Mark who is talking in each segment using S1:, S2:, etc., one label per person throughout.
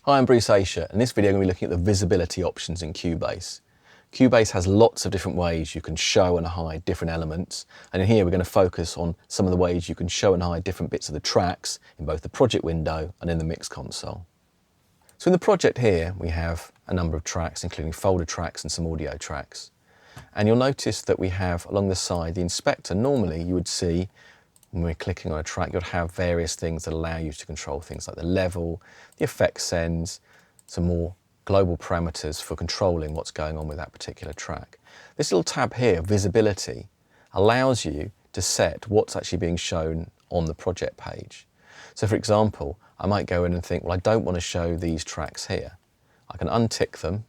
S1: Hi, I'm Aisher. In this video, I'm going to be looking at the visibility options in Cubase. Cubase has lots of different ways you can show and hide different elements, and in here we're going to focus on some of the ways you can show and hide different bits of the tracks in both the project window and in the mix console. So in the project here we have a number of tracks, including folder tracks and some audio tracks. And you'll notice that we have along the side the inspector. Normally you would see when we're clicking on a track, you'll have various things that allow you to control things like the level, the effect sends, some more global parameters for controlling what's going on with that particular track. This little tab here, visibility, allows you to set what's actually being shown on the project page. So for example, I might go in and think, well, I don't want to show these tracks here. I can untick them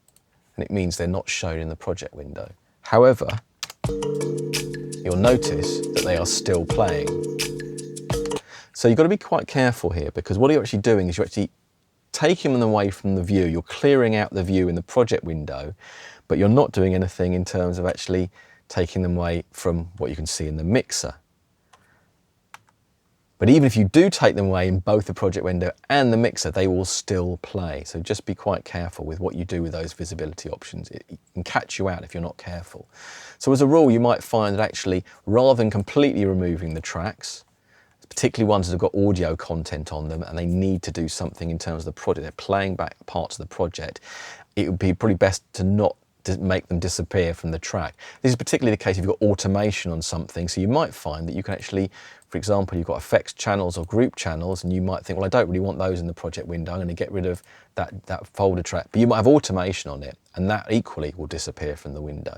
S1: and it means they're not shown in the project window. However, you'll notice that they are still playing. So you've got to be quite careful here, because what you're actually doing is you're actually taking them away from the view. You're clearing out the view in the project window, but you're not doing anything in terms of actually taking them away from what you can see in the mixer. But even if you do take them away in both the project window and the mixer, they will still play. So just be quite careful with what you do with those visibility options. It can catch you out if you're not careful. So as a rule, you might find that actually, rather than completely removing the tracks, particularly ones that have got audio content on them and they need to do something in terms of the project, they're playing back parts of the project, it would be probably best to not make them disappear from the track. This is particularly the case if you've got automation on something, so you might find that you can actually, for example, you've got effects channels or group channels, and you might think, well, I don't really want those in the project window, I'm going to get rid of that folder track, but you might have automation on it, and that equally will disappear from the window.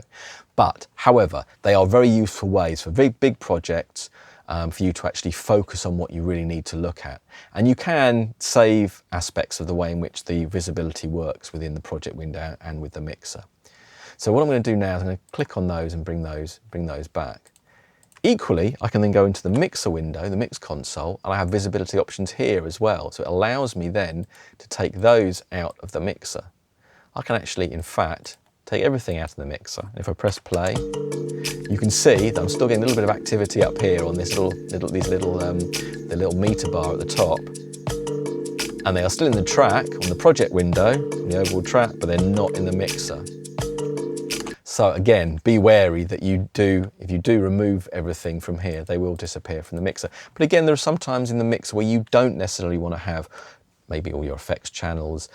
S1: But, however, they are very useful ways for very big projects, for you to actually focus on what you really need to look at. And you can save aspects of the way in which the visibility works within the project window and with the mixer. So what I'm going to do now is I'm going to click on those and bring those back. Equally, I can then go into the mixer window, the mix console, and I have visibility options here as well. So it allows me then to take those out of the mixer. I can actually, in fact, take everything out of the mixer. And if I press play, you can see that I'm still getting a little bit of activity up here on this the little meter bar at the top. And they are still in the track on the project window, on the overall track, but they're not in the mixer. So again, be wary that if you do remove everything from here, they will disappear from the mixer. But again, there are some times in the mixer where you don't necessarily want to have maybe all your effects channels.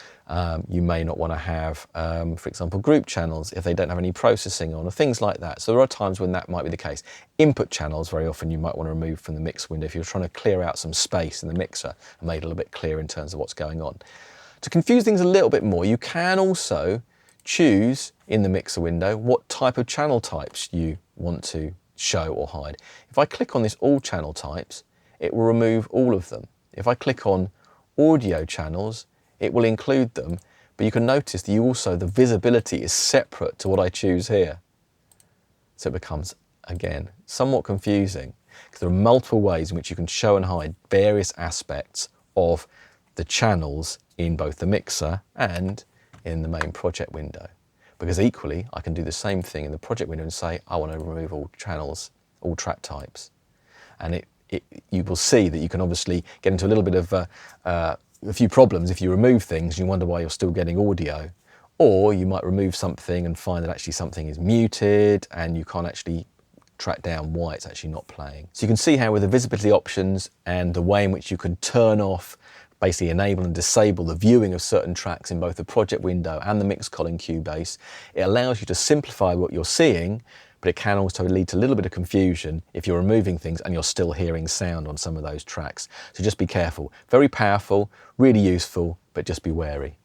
S1: You may not want to have, for example, group channels if they don't have any processing on, or things like that. So there are times when that might be the case. Input channels, very often you might want to remove from the mix window if you're trying to clear out some space in the mixer and make it a little bit clearer in terms of what's going on. To confuse things a little bit more, you can also choose in the mixer window what type of channel types you want to show or hide. If I click on this all channel types, it will remove all of them. If I click on audio channels, it will include them, but you can notice that the visibility is separate to what I choose here. So it becomes, again, somewhat confusing, because there are multiple ways in which you can show and hide various aspects of the channels in both the mixer and in the main project window. Because equally, I can do the same thing in the project window and say, I want to remove all channels, all track types. And you will see that you can obviously get into a little bit of a few problems if you remove things and you wonder why you're still getting audio. Or you might remove something and find that actually something is muted and you can't actually track down why it's actually not playing. So you can see how with the visibility options and the way in which you can turn off, basically enable and disable the viewing of certain tracks in both the project window and the mix console in Cubase, it allows you to simplify what you're seeing, but it can also lead to a little bit of confusion if you're removing things and you're still hearing sound on some of those tracks. So just be careful. Very powerful, really useful, but just be wary.